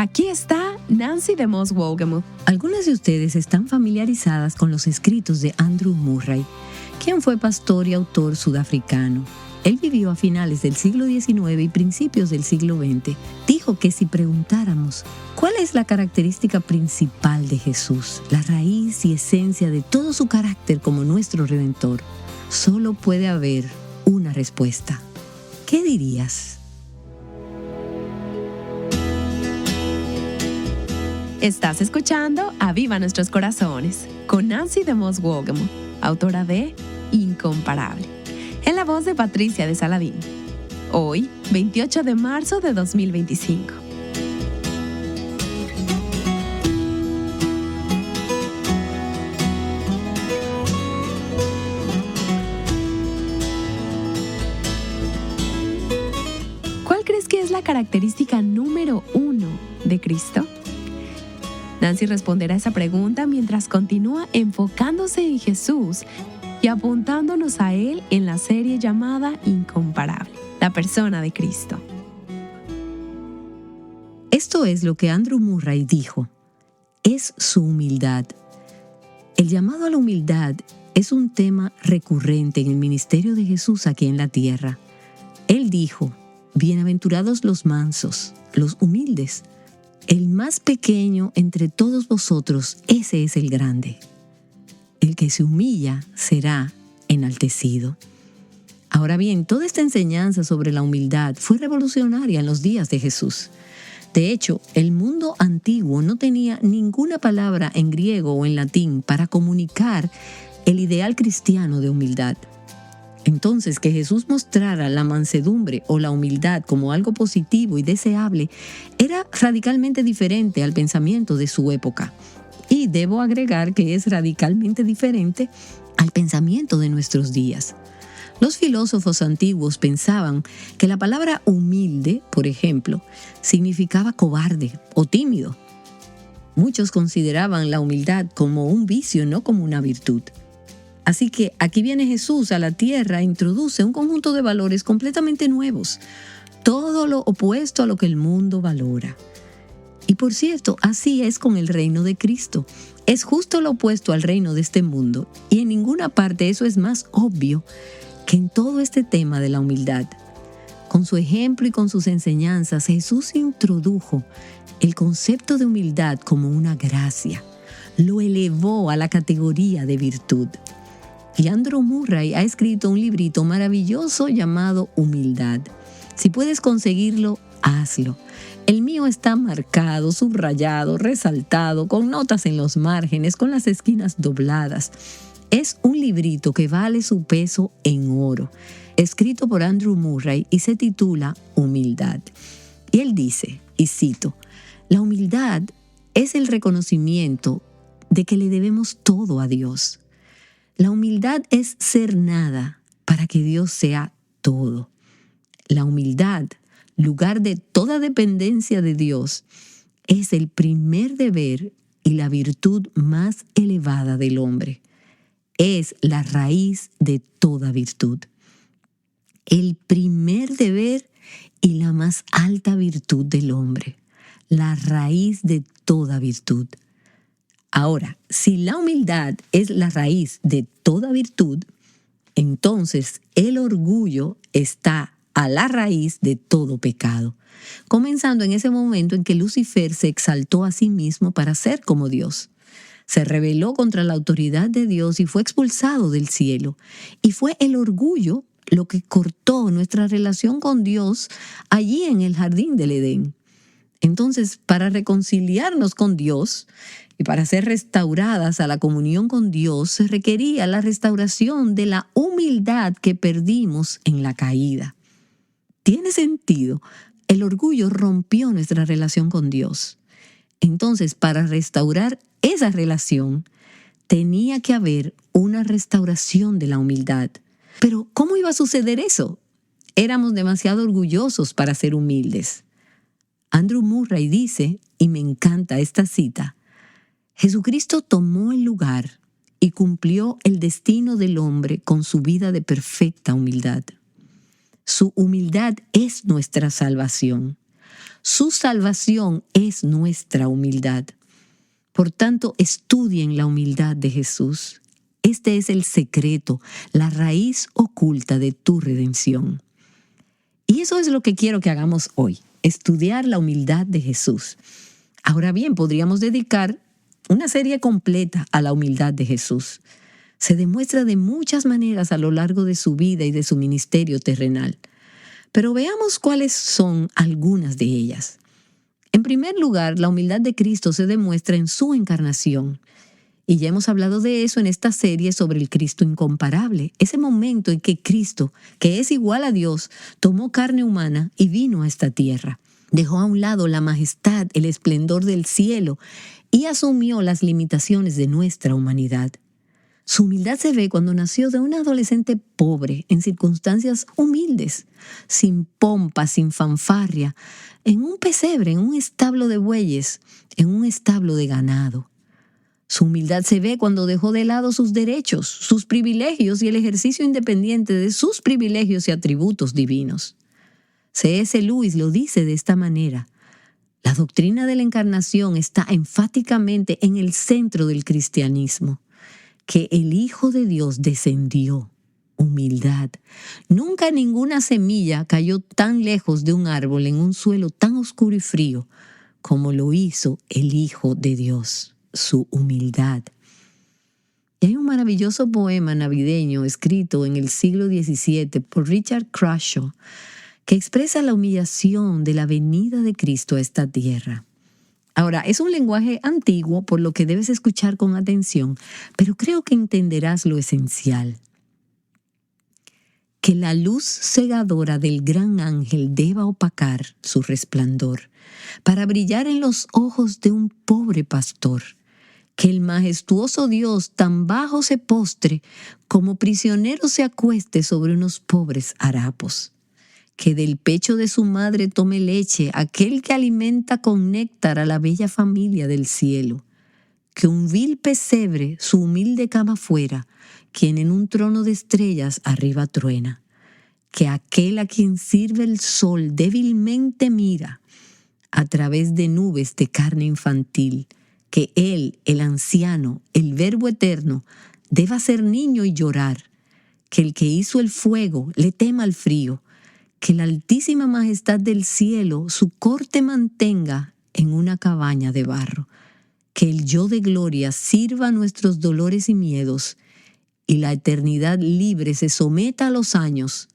Aquí está Nancy DeMoss Wolgemuth. Algunas de ustedes están familiarizadas con los escritos de Andrew Murray, quien fue pastor y autor sudafricano. Él vivió a finales del siglo XIX y principios del siglo XX. Dijo que si preguntáramos cuál es la característica principal de Jesús, la raíz y esencia de todo su carácter como nuestro Redentor, solo puede haber una respuesta. ¿Qué dirías? Estás escuchando Aviva Nuestros Corazones con Nancy DeMoss Wolgemuth, autora de Incomparable, en la voz de Patricia de Saladín. Hoy, 28 de marzo de 2025. ¿Cuál crees que es la característica número 1 de Cristo? Nancy responderá esa pregunta mientras continúa enfocándose en Jesús y apuntándonos a Él en la serie llamada Incomparable, la persona de Cristo. Esto es lo que Andrew Murray dijo. Es su humildad. El llamado a la humildad es un tema recurrente en el ministerio de Jesús aquí en la tierra. Él dijo, bienaventurados los mansos, los humildes. El más pequeño entre todos vosotros, ese es el grande. El que se humilla será enaltecido. Ahora bien, toda esta enseñanza sobre la humildad fue revolucionaria en los días de Jesús. De hecho, el mundo antiguo no tenía ninguna palabra en griego o en latín para comunicar el ideal cristiano de humildad. Entonces, que Jesús mostrara la mansedumbre o la humildad como algo positivo y deseable era radicalmente diferente al pensamiento de su época. Y debo agregar que es radicalmente diferente al pensamiento de nuestros días. Los filósofos antiguos pensaban que la palabra humilde, por ejemplo, significaba cobarde o tímido. Muchos consideraban la humildad como un vicio, no como una virtud. Así que aquí viene Jesús a la tierra e introduce un conjunto de valores completamente nuevos, todo lo opuesto a lo que el mundo valora. Y por cierto, así es con el reino de Cristo. Es justo lo opuesto al reino de este mundo, y en ninguna parte eso es más obvio que en todo este tema de la humildad. Con su ejemplo y con sus enseñanzas, Jesús introdujo el concepto de humildad como una gracia. Lo elevó a la categoría de virtud. Y Andrew Murray ha escrito un librito maravilloso llamado Humildad. Si puedes conseguirlo, hazlo. El mío está marcado, subrayado, resaltado, con notas en los márgenes, con las esquinas dobladas. Es un librito que vale su peso en oro, escrito por Andrew Murray y se titula Humildad. Y él dice, y cito, la humildad es el reconocimiento de que le debemos todo a Dios. La humildad es ser nada para que Dios sea todo. La humildad, lugar de toda dependencia de Dios, es el primer deber y la virtud más elevada del hombre. Es la raíz de toda virtud. El primer deber y la más alta virtud del hombre. La raíz de toda virtud. Ahora, si la humildad es la raíz de toda virtud, entonces el orgullo está a la raíz de todo pecado, comenzando en ese momento en que Lucifer se exaltó a sí mismo para ser como Dios. Se rebeló contra la autoridad de Dios y fue expulsado del cielo. Y fue el orgullo lo que cortó nuestra relación con Dios allí en el jardín del Edén. Entonces, para reconciliarnos con Dios y para ser restauradas a la comunión con Dios, se requería la restauración de la humildad que perdimos en la caída. ¿Tiene sentido? El orgullo rompió nuestra relación con Dios. Entonces, para restaurar esa relación, tenía que haber una restauración de la humildad. Pero, ¿cómo iba a suceder eso? Éramos demasiado orgullosos para ser humildes. Andrew Murray dice, y me encanta esta cita, Jesucristo tomó el lugar y cumplió el destino del hombre con su vida de perfecta humildad. Su humildad es nuestra salvación. Su salvación es nuestra humildad. Por tanto, estudien la humildad de Jesús. Este es el secreto, la raíz oculta de tu redención. Y eso es lo que quiero que hagamos hoy, estudiar la humildad de Jesús. Ahora bien, podríamos dedicar una serie completa a la humildad de Jesús. Se demuestra de muchas maneras a lo largo de su vida y de su ministerio terrenal. Pero veamos cuáles son algunas de ellas. En primer lugar, la humildad de Cristo se demuestra en su encarnación. Y ya hemos hablado de eso en esta serie sobre el Cristo incomparable. Ese momento en que Cristo, que es igual a Dios, tomó carne humana y vino a esta tierra. Dejó a un lado la majestad, el esplendor del cielo y asumió las limitaciones de nuestra humanidad. Su humildad se ve cuando nació de una adolescente pobre, en circunstancias humildes, sin pompa, sin fanfarria, en un pesebre, en un establo de bueyes, en un establo de ganado. Su humildad se ve cuando dejó de lado sus derechos, sus privilegios y el ejercicio independiente de sus privilegios y atributos divinos. C.S. Lewis lo dice de esta manera: la doctrina de la encarnación está enfáticamente en el centro del cristianismo, que el Hijo de Dios descendió. Humildad. Nunca ninguna semilla cayó tan lejos de un árbol en un suelo tan oscuro y frío como lo hizo el Hijo de Dios. Su humildad. Y hay un maravilloso poema navideño escrito en el siglo XVII por Richard Crashaw que expresa la humillación de la venida de Cristo a esta tierra. Ahora, es un lenguaje antiguo, por lo que debes escuchar con atención, pero creo que entenderás lo esencial. Que la luz cegadora del gran ángel deba opacar su resplandor para brillar en los ojos de un pobre pastor. Que el majestuoso Dios tan bajo se postre como prisionero se acueste sobre unos pobres harapos. Que del pecho de su madre tome leche aquel que alimenta con néctar a la bella familia del cielo. Que un vil pesebre su humilde cama fuera, quien en un trono de estrellas arriba truena. Que aquel a quien sirve el sol débilmente mira a través de nubes de carne infantil. Que él, el anciano, el Verbo eterno, deba ser niño y llorar. Que el que hizo el fuego le tema al frío. Que la altísima majestad del cielo su corte mantenga en una cabaña de barro. Que el yo de gloria sirva a nuestros dolores y miedos, y la eternidad libre se someta a los años,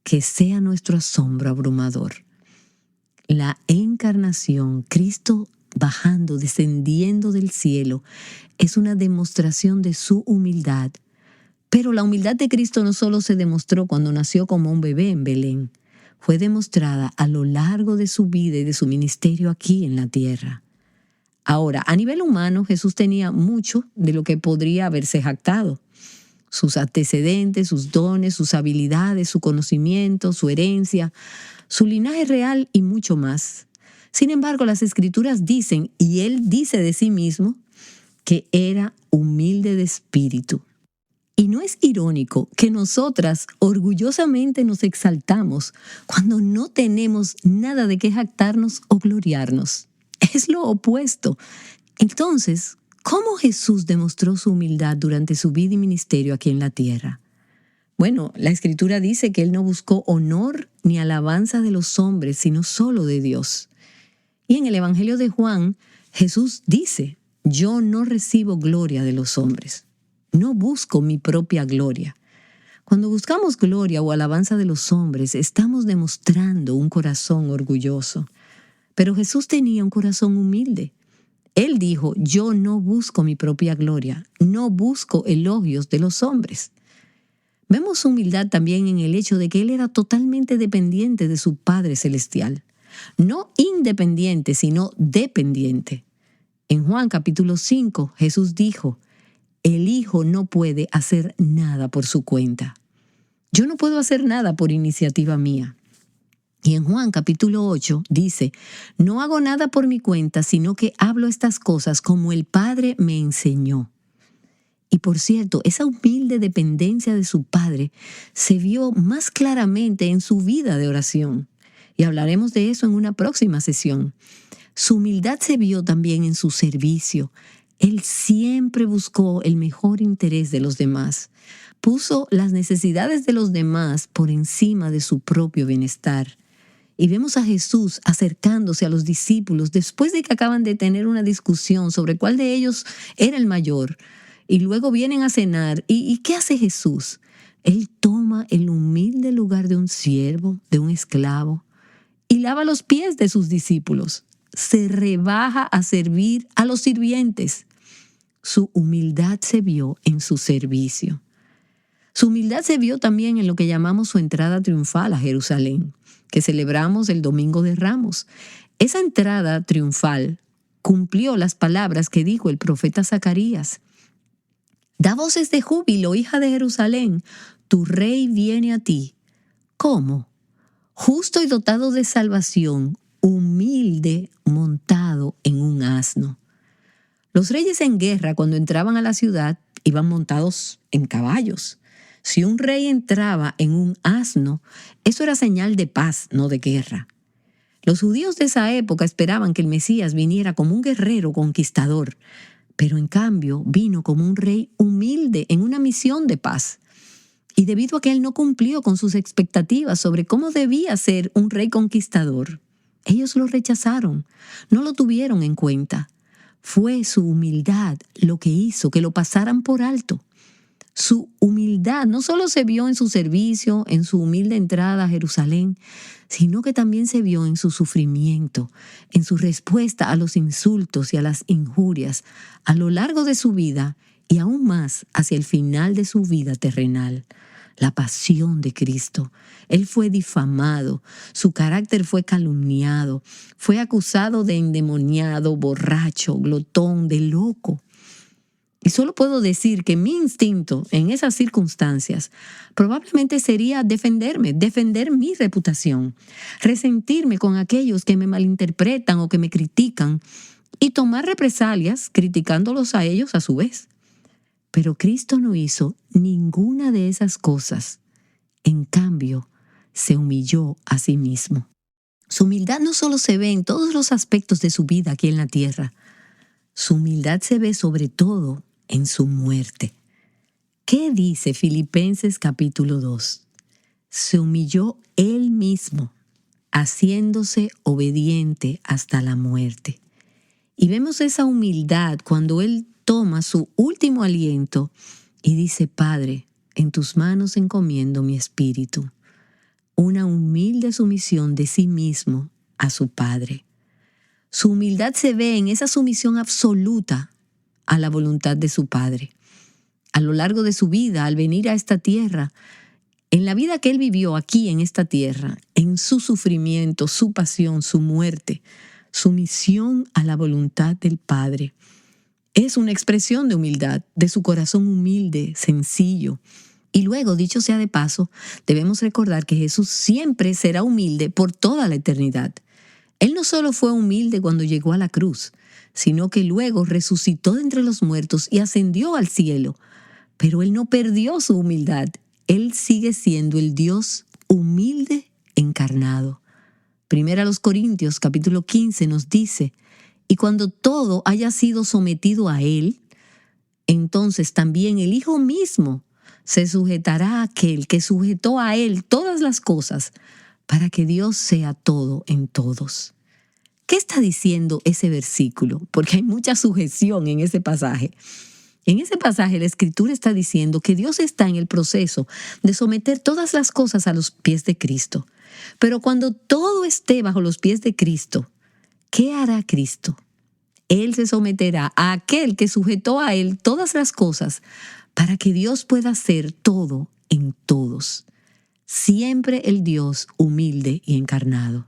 que sea nuestro asombro abrumador. La encarnación, Cristo bajando, descendiendo del cielo, es una demostración de su humildad. Pero la humildad de Cristo no solo se demostró cuando nació como un bebé en Belén, fue demostrada a lo largo de su vida y de su ministerio aquí en la tierra. Ahora, a nivel humano, Jesús tenía mucho de lo que podría haberse jactado. Sus antecedentes, sus dones, sus habilidades, su conocimiento, su herencia, su linaje real y mucho más. Sin embargo, las Escrituras dicen, y Él dice de sí mismo, que era humilde de espíritu. Y no es irónico que nosotras orgullosamente nos exaltamos cuando no tenemos nada de qué jactarnos o gloriarnos. Es lo opuesto. Entonces, ¿cómo Jesús demostró su humildad durante su vida y ministerio aquí en la tierra? Bueno, la Escritura dice que Él no buscó honor ni alabanza de los hombres, sino solo de Dios. Y en el Evangelio de Juan, Jesús dice: yo no recibo gloria de los hombres. No busco mi propia gloria. Cuando buscamos gloria o alabanza de los hombres, estamos demostrando un corazón orgulloso. Pero Jesús tenía un corazón humilde. Él dijo: yo no busco mi propia gloria, no busco elogios de los hombres. Vemos su humildad también en el hecho de que Él era totalmente dependiente de su Padre Celestial. No independiente, sino dependiente. En Juan capítulo 5, Jesús dijo: el Hijo no puede hacer nada por su cuenta. Yo no puedo hacer nada por iniciativa mía. Y en Juan capítulo 8 dice: no hago nada por mi cuenta, sino que hablo estas cosas como el Padre me enseñó. Y por cierto, esa humilde dependencia de su Padre se vio más claramente en su vida de oración. Y hablaremos de eso en una próxima sesión. Su humildad se vio también en su servicio. Él siempre buscó el mejor interés de los demás. Puso las necesidades de los demás por encima de su propio bienestar. Y vemos a Jesús acercándose a los discípulos después de que acaban de tener una discusión sobre cuál de ellos era el mayor. Y luego vienen a cenar. ¿Y qué hace Jesús? Él toma el humilde lugar de un siervo, de un esclavo, y lava los pies de sus discípulos. Se rebaja a servir a los sirvientes. Su humildad se vio en su servicio. Su humildad se vio también en lo que llamamos su entrada triunfal a Jerusalén, que celebramos el Domingo de Ramos. Esa entrada triunfal cumplió las palabras que dijo el profeta Zacarías. Da voces de júbilo, hija de Jerusalén, tu rey viene a ti. ¿Cómo? Justo y dotado de salvación, humilde, montado en un asno. Los reyes en guerra, cuando entraban a la ciudad, iban montados en caballos. Si un rey entraba en un asno, eso era señal de paz, no de guerra. Los judíos de esa época esperaban que el Mesías viniera como un guerrero conquistador, pero en cambio vino como un rey humilde en una misión de paz. Y debido a que él no cumplió con sus expectativas sobre cómo debía ser un rey conquistador, ellos lo rechazaron, no lo tuvieron en cuenta. Fue su humildad lo que hizo que lo pasaran por alto. Su humildad no solo se vio en su servicio, en su humilde entrada a Jerusalén, sino que también se vio en su sufrimiento, en su respuesta a los insultos y a las injurias a lo largo de su vida y aún más hacia el final de su vida terrenal. La pasión de Cristo. Él fue difamado, su carácter fue calumniado, fue acusado de endemoniado, borracho, glotón, de loco. Y solo puedo decir que mi instinto en esas circunstancias probablemente sería defender mi reputación, resentirme con aquellos que me malinterpretan o que me critican y tomar represalias criticándolos a ellos a su vez. Pero Cristo no hizo ninguna de esas cosas. En cambio, se humilló a sí mismo. Su humildad no solo se ve en todos los aspectos de su vida aquí en la tierra. Su humildad se ve sobre todo en su muerte. ¿Qué dice Filipenses capítulo 2? Se humilló él mismo, haciéndose obediente hasta la muerte. Y vemos esa humildad cuando él toma su último aliento y dice: Padre, en tus manos encomiendo mi espíritu. Una humilde sumisión de sí mismo a su Padre. Su humildad se ve en esa sumisión absoluta a la voluntad de su Padre. A lo largo de su vida, al venir a esta tierra, en la vida que él vivió aquí en esta tierra, en su sufrimiento, su pasión, su muerte, sumisión a la voluntad del Padre, es una expresión de humildad, de su corazón humilde, sencillo. Y luego, dicho sea de paso, debemos recordar que Jesús siempre será humilde por toda la eternidad. Él no solo fue humilde cuando llegó a la cruz, sino que luego resucitó de entre los muertos y ascendió al cielo. Pero él no perdió su humildad. Él sigue siendo el Dios humilde encarnado. Primera a los Corintios, capítulo 15, nos dice: y cuando todo haya sido sometido a él, entonces también el Hijo mismo se sujetará a aquel que sujetó a él todas las cosas, para que Dios sea todo en todos. ¿Qué está diciendo ese versículo? Porque hay mucha sujeción en ese pasaje. En ese pasaje la Escritura está diciendo que Dios está en el proceso de someter todas las cosas a los pies de Cristo. Pero cuando todo esté bajo los pies de Cristo, ¿qué hará Cristo? Él se someterá a aquel que sujetó a él todas las cosas para que Dios pueda hacer todo en todos. Siempre el Dios humilde y encarnado.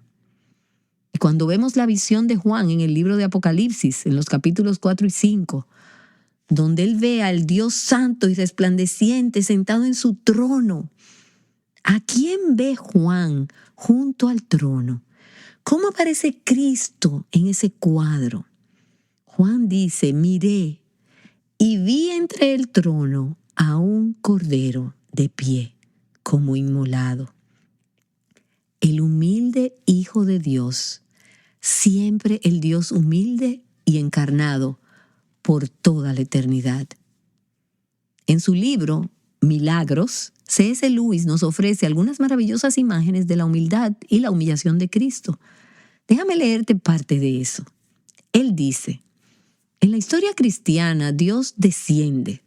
Y cuando vemos la visión de Juan en el libro de Apocalipsis, en los capítulos 4 y 5, donde él ve al Dios santo y resplandeciente sentado en su trono, ¿a quién ve Juan junto al trono? ¿Cómo aparece Cristo en ese cuadro? Juan dice: miré y vi entre el trono a un cordero de pie, como inmolado. el humilde Hijo de Dios, siempre el Dios humilde y encarnado por toda la eternidad. En su libro, Milagros, C.S. Lewis nos ofrece algunas maravillosas imágenes de la humildad y la humillación de Cristo. Déjame leerte parte de eso. Él dice: en la historia cristiana, Dios desciende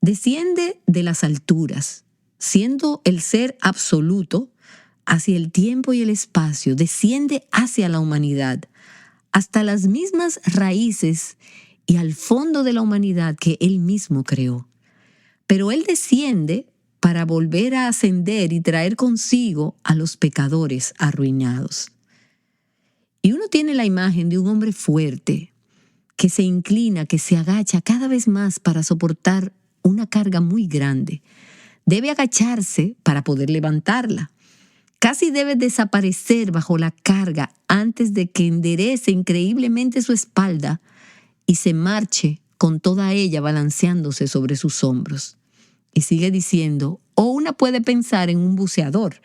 de las alturas, siendo el ser absoluto, hacia el tiempo y el espacio, desciende hacia la humanidad, hasta las mismas raíces y al fondo de la humanidad que Él mismo creó. Pero Él desciende para volver a ascender y traer consigo a los pecadores arruinados. Y uno tiene la imagen de un hombre fuerte que se inclina, que se agacha cada vez más para soportar una carga muy grande. Debe agacharse para poder levantarla. Casi debe desaparecer bajo la carga antes de que enderece increíblemente su espalda y se marche con toda ella balanceándose sobre sus hombros. Y sigue diciendo: o una puede pensar en un buceador,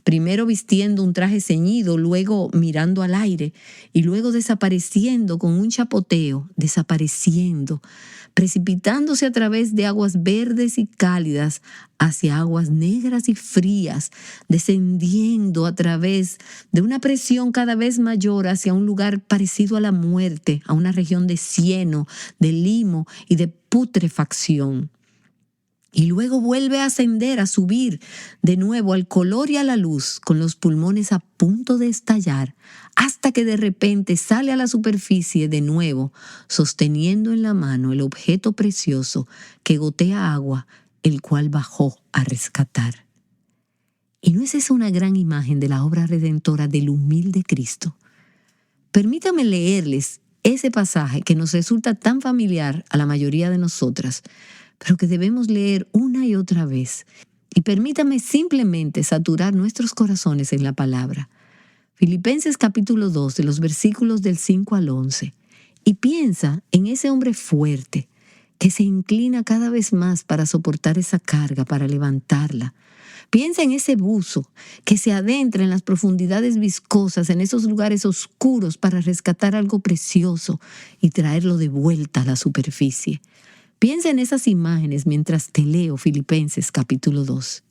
primero vistiendo un traje ceñido, luego mirando al aire y luego desapareciendo con un chapoteo, desapareciendo, precipitándose a través de aguas verdes y cálidas hacia aguas negras y frías, descendiendo a través de una presión cada vez mayor hacia un lugar parecido a la muerte, a una región de cieno, de limo y de putrefacción. Y luego vuelve a ascender, a subir de nuevo al color y a la luz, con los pulmones a punto de estallar, hasta que de repente sale a la superficie de nuevo, sosteniendo en la mano el objeto precioso que gotea agua, el cual bajó a rescatar. ¿Y no es esa una gran imagen de la obra redentora del humilde Cristo? Permítame leerles ese pasaje que nos resulta tan familiar a la mayoría de nosotras, pero que debemos leer una y otra vez. Y permítame simplemente saturar nuestros corazones en la palabra. Filipenses capítulo 2, de los versículos del 5 al 11. Y piensa en ese hombre fuerte que se inclina cada vez más para soportar esa carga, para levantarla. Piensa en ese buzo que se adentra en las profundidades viscosas, en esos lugares oscuros para rescatar algo precioso y traerlo de vuelta a la superficie. Piensa en esas imágenes mientras te leo Filipenses capítulo 2.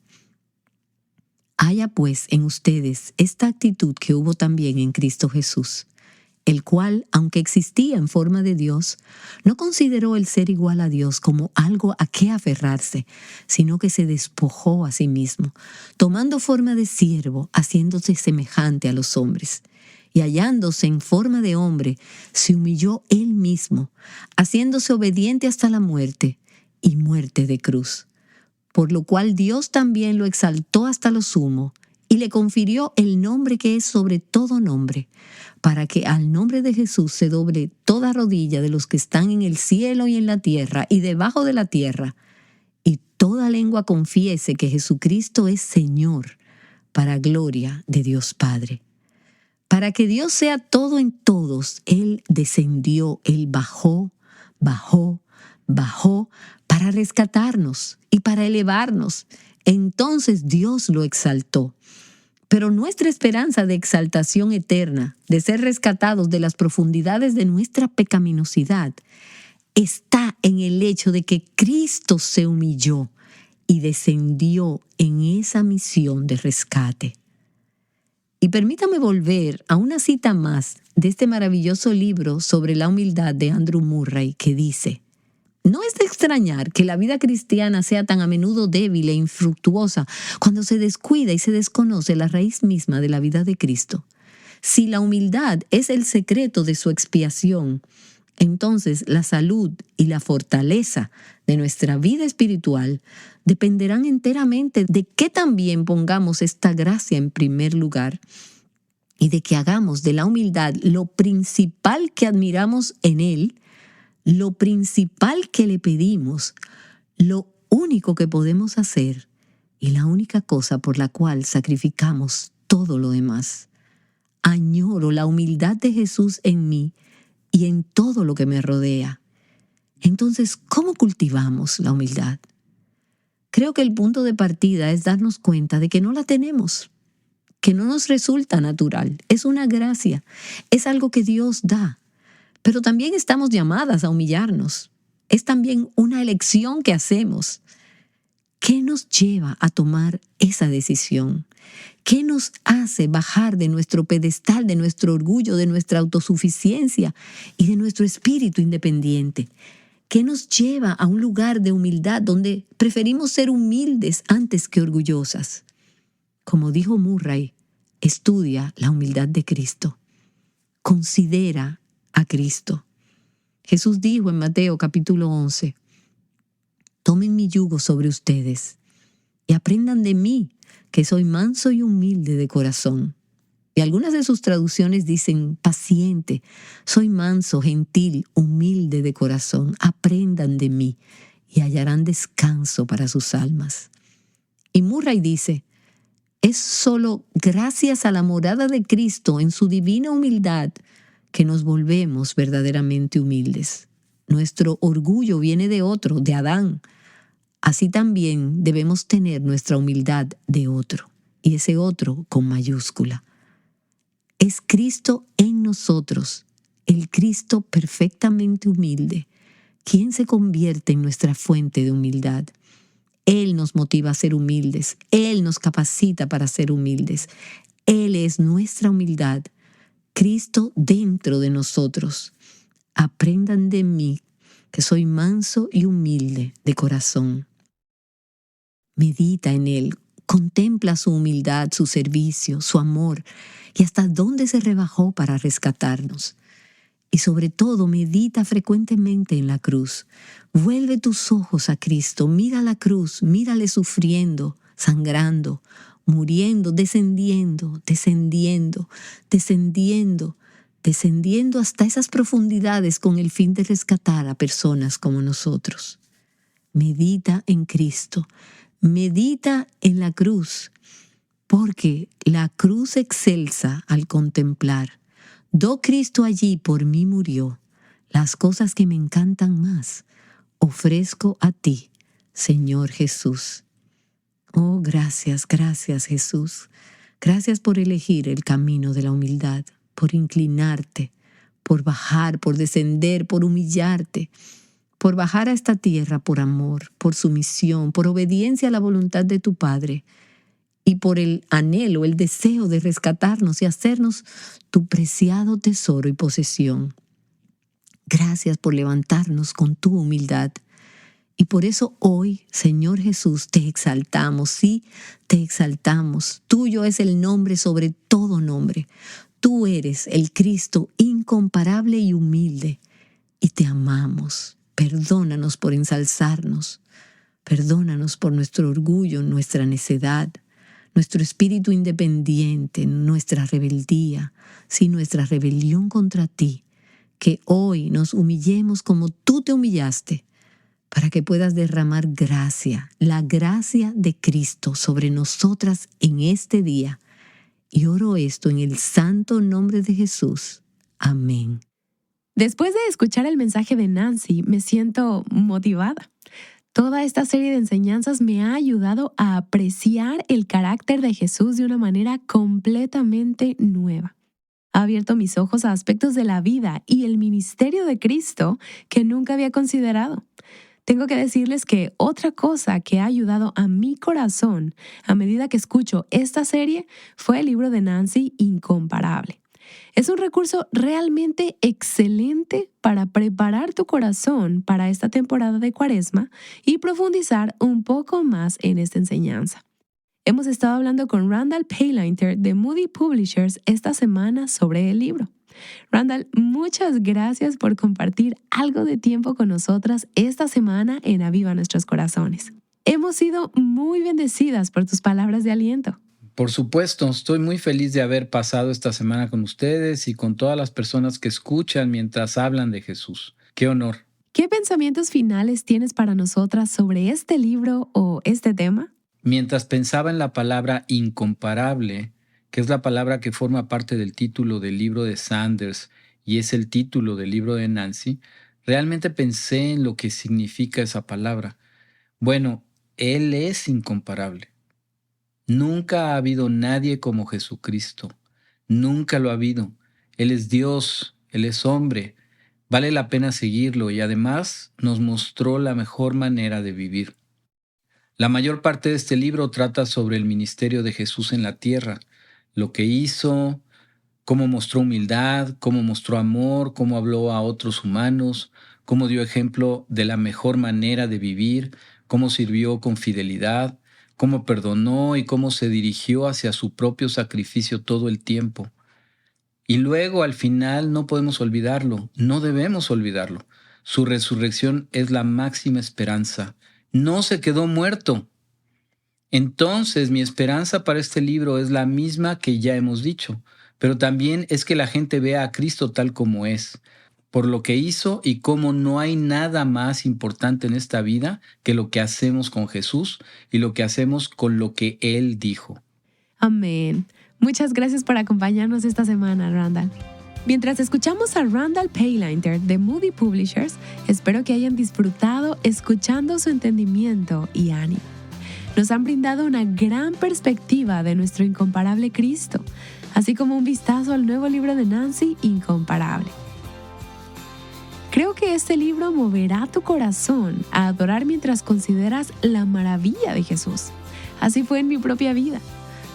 Haya pues en ustedes esta actitud que hubo también en Cristo Jesús, el cual, aunque existía en forma de Dios, no consideró el ser igual a Dios como algo a qué aferrarse, sino que se despojó a sí mismo, tomando forma de siervo, haciéndose semejante a los hombres. Y hallándose en forma de hombre, se humilló él mismo, haciéndose obediente hasta la muerte y muerte de cruz. Por lo cual Dios también lo exaltó hasta lo sumo y le confirió el nombre que es sobre todo nombre, para que al nombre de Jesús se doble toda rodilla de los que están en el cielo y en la tierra y debajo de la tierra, y toda lengua confiese que Jesucristo es Señor, para gloria de Dios Padre. Para que Dios sea todo en todos, Él descendió, Él bajó para rescatarnos y para elevarnos. Entonces Dios lo exaltó. Pero nuestra esperanza de exaltación eterna, de ser rescatados de las profundidades de nuestra pecaminosidad, está en el hecho de que Cristo se humilló y descendió en esa misión de rescate. Y permítame volver a una cita más de este maravilloso libro sobre la humildad de Andrew Murray, que dice: no es de extrañar que la vida cristiana sea tan a menudo débil e infructuosa cuando se descuida y se desconoce la raíz misma de la vida de Cristo. Si la humildad es el secreto de su expiación, entonces la salud y la fortaleza de nuestra vida espiritual dependerán enteramente de que también pongamos esta gracia en primer lugar y de que hagamos de la humildad lo principal que admiramos en Él, lo principal que le pedimos, lo único que podemos hacer y la única cosa por la cual sacrificamos todo lo demás. Añoro la humildad de Jesús en mí y en todo lo que me rodea. Entonces, ¿cómo cultivamos la humildad? Creo que el punto de partida es darnos cuenta de que no la tenemos. que no nos resulta natural. Es una gracia, es algo que Dios da. Pero también estamos llamadas a humillarnos. Es también una elección que hacemos. ¿Qué nos lleva a tomar esa decisión? ¿Qué nos hace bajar de nuestro pedestal, de nuestro orgullo, de nuestra autosuficiencia y de nuestro espíritu independiente? ¿Qué nos lleva a un lugar de humildad donde preferimos ser humildes antes que orgullosas? Como dijo Murray, estudia la humildad de Cristo. Considera a Cristo. Jesús dijo en Mateo capítulo 11, tomen mi yugo sobre ustedes y aprendan de mí, que soy manso y humilde de corazón. Y algunas de sus traducciones dicen paciente, soy manso, gentil, humilde de corazón. Aprendan de mí y hallarán descanso para sus almas. Y Murray dice, es solo gracias a la morada de Cristo en su divina humildad que nos volvemos verdaderamente humildes. Nuestro orgullo viene de otro, de Adán. Así también debemos tener nuestra humildad de otro, y ese otro con mayúscula. Es Cristo en nosotros, el Cristo perfectamente humilde, quien se convierte en nuestra fuente de humildad. Él nos motiva a ser humildes, Él nos capacita para ser humildes. Él es nuestra humildad, Cristo dentro de nosotros. Aprendan de mí, que soy manso y humilde de corazón. Medita en Él, contempla su humildad, su servicio, su amor y hasta dónde se rebajó para rescatarnos. Y sobre todo, medita frecuentemente en la cruz. Vuelve tus ojos a Cristo, mira la cruz, mírale sufriendo, sangrando, muriendo, descendiendo, descendiendo, descendiendo, descendiendo hasta esas profundidades con el fin de rescatar a personas como nosotros. Medita en Cristo, medita en la cruz, porque la cruz excelsa al contemplar, do Cristo allí por mí murió, las cosas que me encantan más, ofrezco a ti, Señor Jesús. Oh, gracias, gracias Jesús. Gracias por elegir el camino de la humildad, por inclinarte, por bajar, por descender, por humillarte, por bajar a esta tierra por amor, por sumisión, por obediencia a la voluntad de tu Padre y por el anhelo, el deseo de rescatarnos y hacernos tu preciado tesoro y posesión. Gracias por levantarnos con tu humildad. Y por eso hoy, Señor Jesús, te exaltamos, sí, te exaltamos. Tuyo es el nombre sobre todo nombre. Tú eres el Cristo incomparable y humilde. Y te amamos. Perdónanos por ensalzarnos. Perdónanos por nuestro orgullo, nuestra necedad, nuestro espíritu independiente, nuestra rebeldía, sí, nuestra rebelión contra ti. Que hoy nos humillemos como tú te humillaste, para que puedas derramar gracia, la gracia de Cristo sobre nosotras en este día. Y oro esto en el santo nombre de Jesús. Amén. Después de escuchar el mensaje de Nancy, me siento motivada. Toda esta serie de enseñanzas me ha ayudado a apreciar el carácter de Jesús de una manera completamente nueva. Ha abierto mis ojos a aspectos de la vida y el ministerio de Cristo que nunca había considerado. Tengo que decirles que otra cosa que ha ayudado a mi corazón a medida que escucho esta serie fue el libro de Nancy, Incomparable. Es un recurso realmente excelente para preparar tu corazón para esta temporada de Cuaresma y profundizar un poco más en esta enseñanza. Hemos estado hablando con Randall Palantir de Moody Publishers esta semana sobre el libro. Randall, muchas gracias por compartir algo de tiempo con nosotras esta semana en Aviva Nuestros Corazones. Hemos sido muy bendecidas por tus palabras de aliento. Por supuesto, estoy muy feliz de haber pasado esta semana con ustedes y con todas las personas que escuchan mientras hablan de Jesús. ¡Qué honor! ¿Qué pensamientos finales tienes para nosotras sobre este libro o este tema? Mientras pensaba en la palabra incomparable, que es la palabra que forma parte del título del libro de Sanders y es el título del libro de Nancy, realmente pensé en lo que significa esa palabra. Bueno, Él es incomparable. Nunca ha habido nadie como Jesucristo. Nunca lo ha habido. Él es Dios, Él es hombre. Vale la pena seguirlo y además nos mostró la mejor manera de vivir. La mayor parte de este libro trata sobre el ministerio de Jesús en la tierra, lo que hizo, cómo mostró humildad, cómo mostró amor, cómo habló a otros humanos, cómo dio ejemplo de la mejor manera de vivir, cómo sirvió con fidelidad, cómo perdonó y cómo se dirigió hacia su propio sacrificio todo el tiempo. Y luego, al final, no podemos olvidarlo, no debemos olvidarlo. Su resurrección es la máxima esperanza. No se quedó muerto. Entonces, mi esperanza para este libro es la misma que ya hemos dicho, pero también es que la gente vea a Cristo tal como es, por lo que hizo y cómo no hay nada más importante en esta vida que lo que hacemos con Jesús y lo que hacemos con lo que Él dijo. Amén. Muchas gracias por acompañarnos esta semana, Randall. Mientras escuchamos a Randall Paylinder de Moody Publishers, espero que hayan disfrutado escuchando su entendimiento y ánimo. Nos han brindado una gran perspectiva de nuestro incomparable Cristo, así como un vistazo al nuevo libro de Nancy, Incomparable. Creo que este libro moverá tu corazón a adorar mientras consideras la maravilla de Jesús. Así fue en mi propia vida.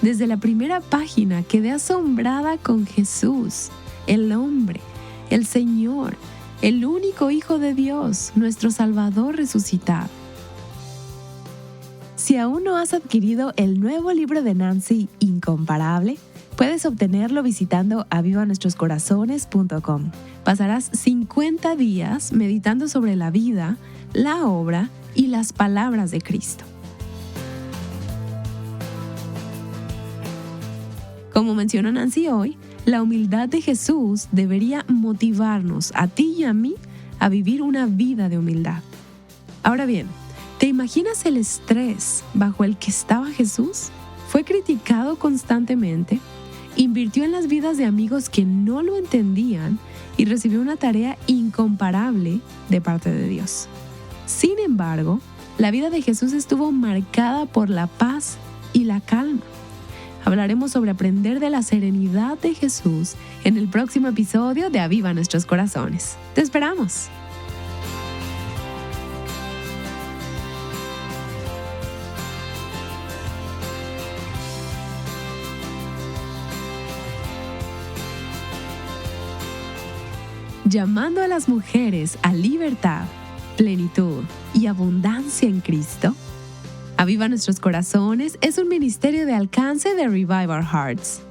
Desde la primera página quedé asombrada con Jesús, el hombre, el Señor, el único Hijo de Dios, nuestro Salvador resucitado. Si aún no has adquirido el nuevo libro de Nancy, Incomparable, puedes obtenerlo visitando avivanuestroscorazones.com. Pasarás 50 días meditando sobre la vida, la obra y las palabras de Cristo. Como mencionó Nancy hoy, la humildad de Jesús debería motivarnos a ti y a mí a vivir una vida de humildad. Ahora bien, ¿te imaginas el estrés bajo el que estaba Jesús? Fue criticado constantemente, invirtió en las vidas de amigos que no lo entendían y recibió una tarea incomparable de parte de Dios. Sin embargo, la vida de Jesús estuvo marcada por la paz y la calma. Hablaremos sobre aprender de la serenidad de Jesús en el próximo episodio de Aviva Nuestros Corazones. ¡Te esperamos! Llamando a las mujeres a libertad, plenitud y abundancia en Cristo. Aviva Nuestros Corazones es un ministerio de alcance de Revive Our Hearts.